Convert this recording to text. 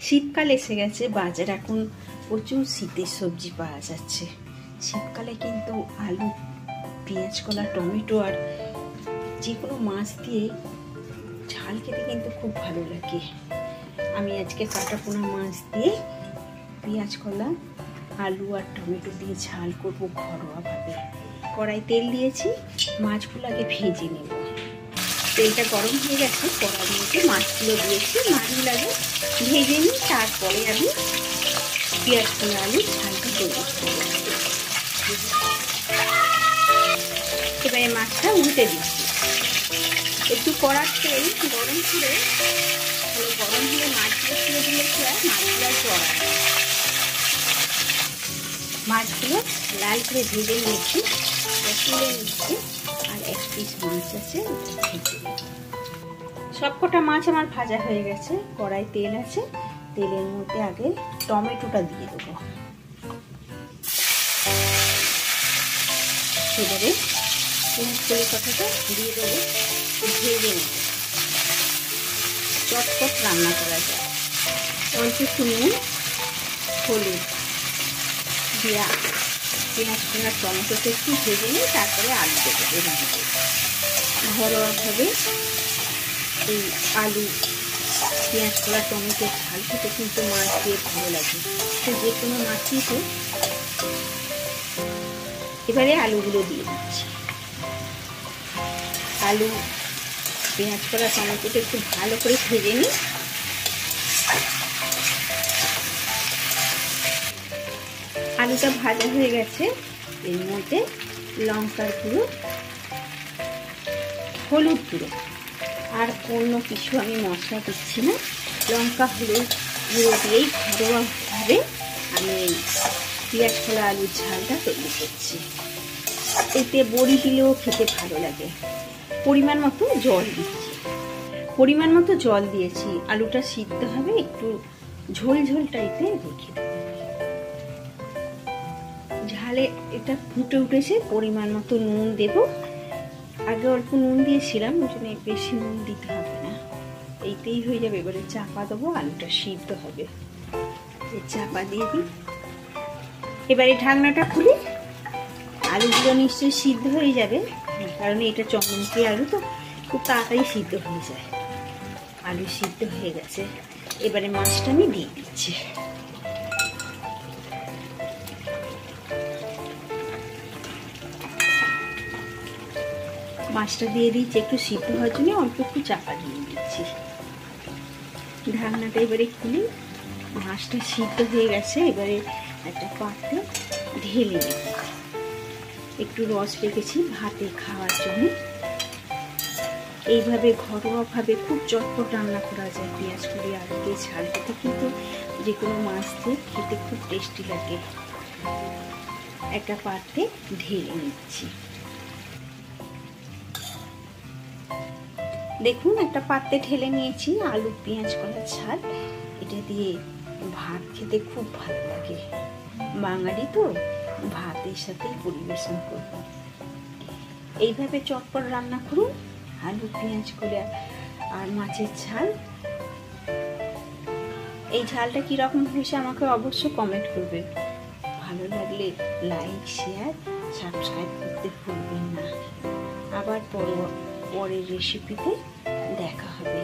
শীতকাল এসে গেছে, বাজার এখন প্রচুর শীতের সবজি পাওয়া যাচ্ছে। শীতকালে কিন্তু আলু, পেঁয়াজ, কলা, টমেটো আর যে কোনো মাছ দিয়ে ঝাল খেতে কিন্তু খুব ভালো লাগে। আমি আজকে কাটাপোনা মাছ দিয়ে পেঁয়াজ, কলা, আলু আর টমেটো দিয়ে ঝাল করবো ঘরোয়াভাবে। কড়াই তেল দিয়েছি, মাছগুলো আগে ভেজে নেব। তেলটা গরম হয়ে গেছে, কড়াইয়ের মধ্যে মাছগুলো দিয়েছি। মাছগুলো আগে ভেজে নিই, তারপরে আমি পেঁয়াজ, কলা, আলু ঝালটা তৈরি করব। এবারে মাছটা উল্টে দিচ্ছি। একটু কড়ার তেল গরম করে গরম হলে মাছগুলো তুলে দিয়েছি আর মাছগুলো জড়ায়। মাছগুলো লাল করে ভেজে নিয়েছি, তুলে নিচ্ছি। আর এক পিস মাছ আছে, ভেজে নেব। সবকটা মাছ আমার ভাজা হয়ে গেছে। কড়াই তেল আছে, তেলের মধ্যে আগে টমেটোটা দিয়ে দেবো। এবারে পেঁয়াজ কলাটাটা দিয়ে দেবো, ভেজে নেব। চটপট রান্না করা যায়। অল্প একটু নুন, হলুদ দিয়া পেঁয়াজ কলা টমেটোটা একটু ভেজে নিই, তারপরে আলু দেবো। এভাবে ঘরোয়াভাবে এই আলু, পেঁয়াজ, কলা, টমেটো ঝাল খেতে কিন্তু মাছ দিয়ে ভালো লাগে। তো যে কোনো মাছই হোক। এবারে আলুগুলো দিয়ে দিচ্ছি। আলু, পেঁয়াজ, কলা, টমেটোটা একটু ভালো করে ভেজে নিই। আলুটা ভাজা হয়ে গেছে, এর মধ্যে লঙ্কার গুঁড়ো, হলুদ গুঁড়ো আর অন্য কিছু আমি মশলা দিচ্ছি না। লঙ্কা, হলুদ গুঁড়ো দিয়েই ঘরোয়াভাবে আমি এই পেঁয়াজ, কলা, আলুর ঝালটা তৈরি করছি। এতে বড়ি দিলেও খেতে ভালো লাগে। পরিমাণ মতো জল দিচ্ছি। পরিমাণ মতো জল দিয়েছি। আলুটা সিদ্ধ হবে, একটু ঝোল ঝোল টাইপের রেখে দেবো। ঝালে এটা ফুটে উঠেছে, পরিমাণ মতো নুন দেব। আগে অল্প নুন দিয়েছিলাম, ওই জন্য বেশি নুন দিতে হবে না, এইতেই হয়ে যাবে। এবারে চাপা দেবো, আলুটা সিদ্ধ হবে। চাপা দিয়ে দিই। এবারে ঢাকনাটা খুলে আলুগুলো নিশ্চয়ই সিদ্ধ হয়ে যাবে, কারণ এটা চন্দ্রমুখী আলু তো খুব তাড়াতাড়ি সিদ্ধ হয়ে যায়। আলু সিদ্ধ হয়ে গেছে, এবারে মাছটা আমি দিয়ে দিচ্ছি। মাছটা দিয়ে দিচ্ছি, একটু সিদ্ধ হওয়ার জন্য অল্প একটু চাপা দিয়ে দিচ্ছি। ঢাকনাটা এবারে খুলি। মাছটা সিদ্ধ হয়ে গেছে, এবারে একটা পাত্রে ঢেলে নেব। একটু রস রেখেছি ভাতে খাওয়ার জন্য। এইভাবে ঘরোয়াভাবে খুব চটপট রান্না করা যায়। পেঁয়াজ কলি, আলু দিয়ে ঝাল খেতে কিন্তু যে কোনো মাছ দিয়ে খেতে খুব টেস্টি লাগে। একটা পাত্রে ঢেলে নিচ্ছি। দেখুন, একটা পাত্রে ঢেলে নিয়েছি আলু, পেঁয়াজ, কলার ঝাল। এটা দিয়ে ভাত খেতে খুব ভালো লাগে। বাঙালি তো, ভাতের সাথে পরিবেশন করব। এইভাবে চটপট রান্না করুন আলু, পেঁয়াজ, কলা আর মাছের ঝাল। এই ঝালটা কিরকম হয়েছে আমাকে অবশ্যই কমেন্ট করবেন। ভালো লাগলে লাইক, শেয়ার, সাবস্ক্রাইব করতে ভুলবেন না। আবার পরের রেসিপিতে দেখা হবে।